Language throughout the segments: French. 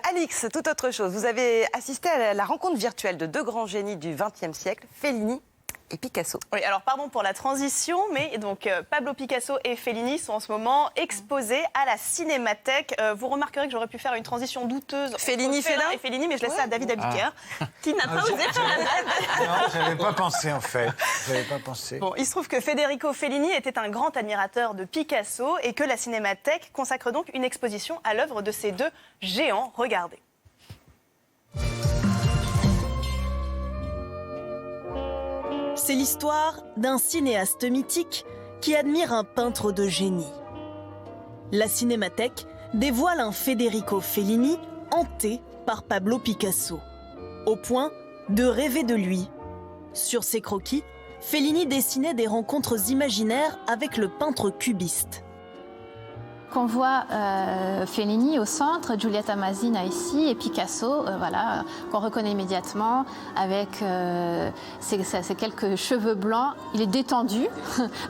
Alix, toute autre chose. Vous avez assisté à la rencontre virtuelle de deux grands génies du XXe siècle, Fellini et Picasso. Oui, alors pardon pour la transition, mais donc Pablo Picasso et Fellini sont en ce moment exposés à la Cinémathèque. Vous remarquerez que j'aurais pu faire une transition douteuse Fellini, entre Fellin et Fellini, mais je laisse ça à David Abiker, qui n'a pas osé faire la vanne. Non, j'avais pas pensé en fait. J'avais pas pensé. Bon, il se trouve que Federico Fellini était un grand admirateur de Picasso et que la Cinémathèque consacre donc une exposition à l'œuvre de ces deux géants. Regardez. C'est l'histoire d'un cinéaste mythique qui admire un peintre de génie. La Cinémathèque dévoile un Federico Fellini hanté par Pablo Picasso, au point de rêver de lui. Sur ses croquis, Fellini dessinait des rencontres imaginaires avec le peintre cubiste. Qu'on voit Fellini au centre, Giulietta Masina ici et Picasso, qu'on reconnaît immédiatement avec ses quelques cheveux blancs. Il est détendu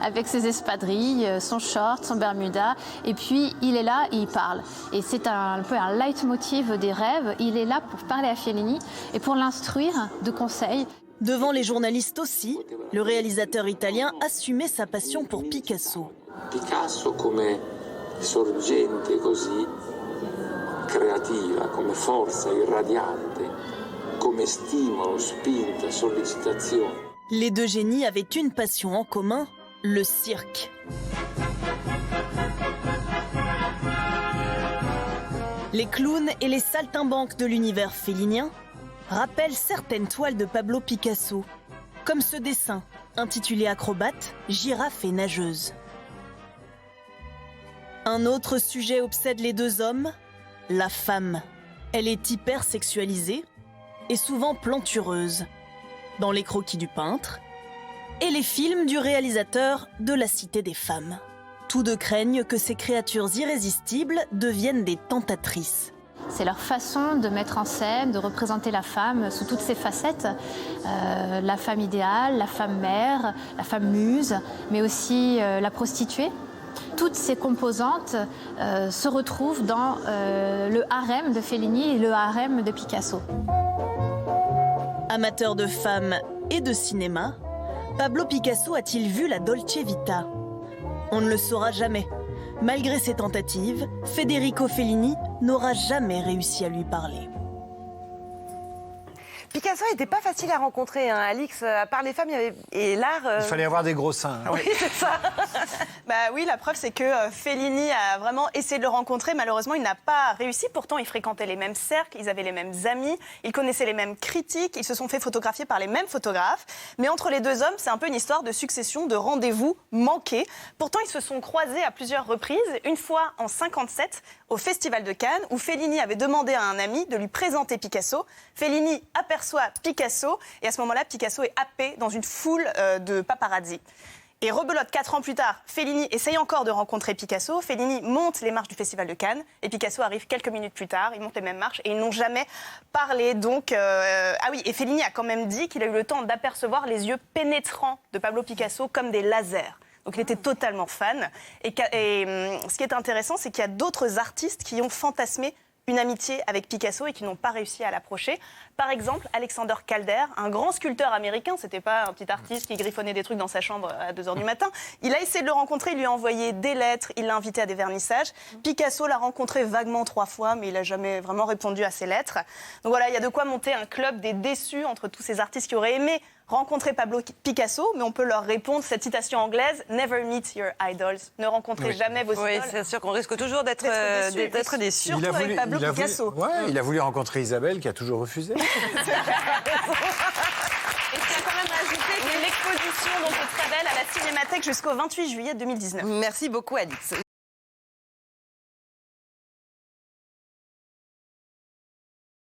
avec ses espadrilles, son short, son bermuda, et puis il est là et il parle. Et c'est un peu un leitmotiv des rêves. Il est là pour parler à Fellini et pour l'instruire de conseils. Devant les journalistes aussi, le réalisateur italien assumait sa passion pour Picasso. Picasso come sorgente così creativa, come forza irradiante, come stimolo, spinta, sollecitazione. Les deux génies avaient une passion en commun, le cirque. Les clowns et les saltimbanques de l'univers fellinien rappellent certaines toiles de Pablo Picasso, comme ce dessin intitulé Acrobate, girafe et nageuse. Un autre sujet obsède les deux hommes, la femme. Elle est hypersexualisée et souvent plantureuse, dans les croquis du peintre et les films du réalisateur de La Cité des femmes. Tous deux craignent que ces créatures irrésistibles deviennent des tentatrices. C'est leur façon de mettre en scène, de représenter la femme sous toutes ses facettes. La femme idéale, la femme mère, la femme muse, mais aussi la prostituée. Toutes ces composantes se retrouvent dans le harem de Fellini et le harem de Picasso. Amateur de femmes et de cinéma, Pablo Picasso a-t-il vu la Dolce Vita? On ne le saura jamais. Malgré ses tentatives, Federico Fellini n'aura jamais réussi à lui parler. Picasso n'était pas facile à rencontrer, hein, Alix. À part les femmes, il y avait... et l'art... Il fallait avoir des gros seins. Oui, c'est ça. Oui, la preuve, c'est que Fellini a vraiment essayé de le rencontrer. Malheureusement, il n'a pas réussi. Pourtant, ils fréquentaient les mêmes cercles, ils avaient les mêmes amis, ils connaissaient les mêmes critiques, ils se sont fait photographier par les mêmes photographes. Mais entre les deux hommes, c'est un peu une histoire de succession de rendez-vous manqués. Pourtant, ils se sont croisés à plusieurs reprises. Une fois en 1957, au Festival de Cannes, où Fellini avait demandé à un ami de lui présenter Picasso. Fellini aperçoit Picasso, et à ce moment-là, Picasso est happé dans une foule de paparazzi. Et rebelote, 4 ans plus tard, Fellini essaye encore de rencontrer Picasso. Fellini monte les marches du Festival de Cannes et Picasso arrive quelques minutes plus tard. Ils montent les mêmes marches et ils n'ont jamais parlé. Donc, et Fellini a quand même dit qu'il a eu le temps d'apercevoir les yeux pénétrants de Pablo Picasso comme des lasers. Donc il était totalement fan. Et ce qui est intéressant, c'est qu'il y a d'autres artistes qui ont fantasmé une amitié avec Picasso et qui n'ont pas réussi à l'approcher. Par exemple, Alexander Calder, un grand sculpteur américain, c'était pas un petit artiste qui griffonnait des trucs dans sa chambre à 2h du matin. Il a essayé de le rencontrer, il lui a envoyé des lettres, il l'a invité à des vernissages. Picasso l'a rencontré vaguement 3 fois, mais il n'a jamais vraiment répondu à ses lettres. Donc voilà, il y a de quoi monter un club des déçus entre tous ces artistes qui auraient aimé rencontrer Pablo Picasso, mais on peut leur répondre cette citation anglaise « Never meet your idols ». Ne rencontrez jamais vos idoles. Oui, c'est sûr qu'on risque toujours d'être déçus. Surtout avec Pablo Picasso. Il a voulu rencontrer Isabelle, qui a toujours refusé. Et je tiens quand même à ajouter que l'exposition donc, est très belle à la Cinémathèque jusqu'au 28 juillet 2019. Merci beaucoup, Alix.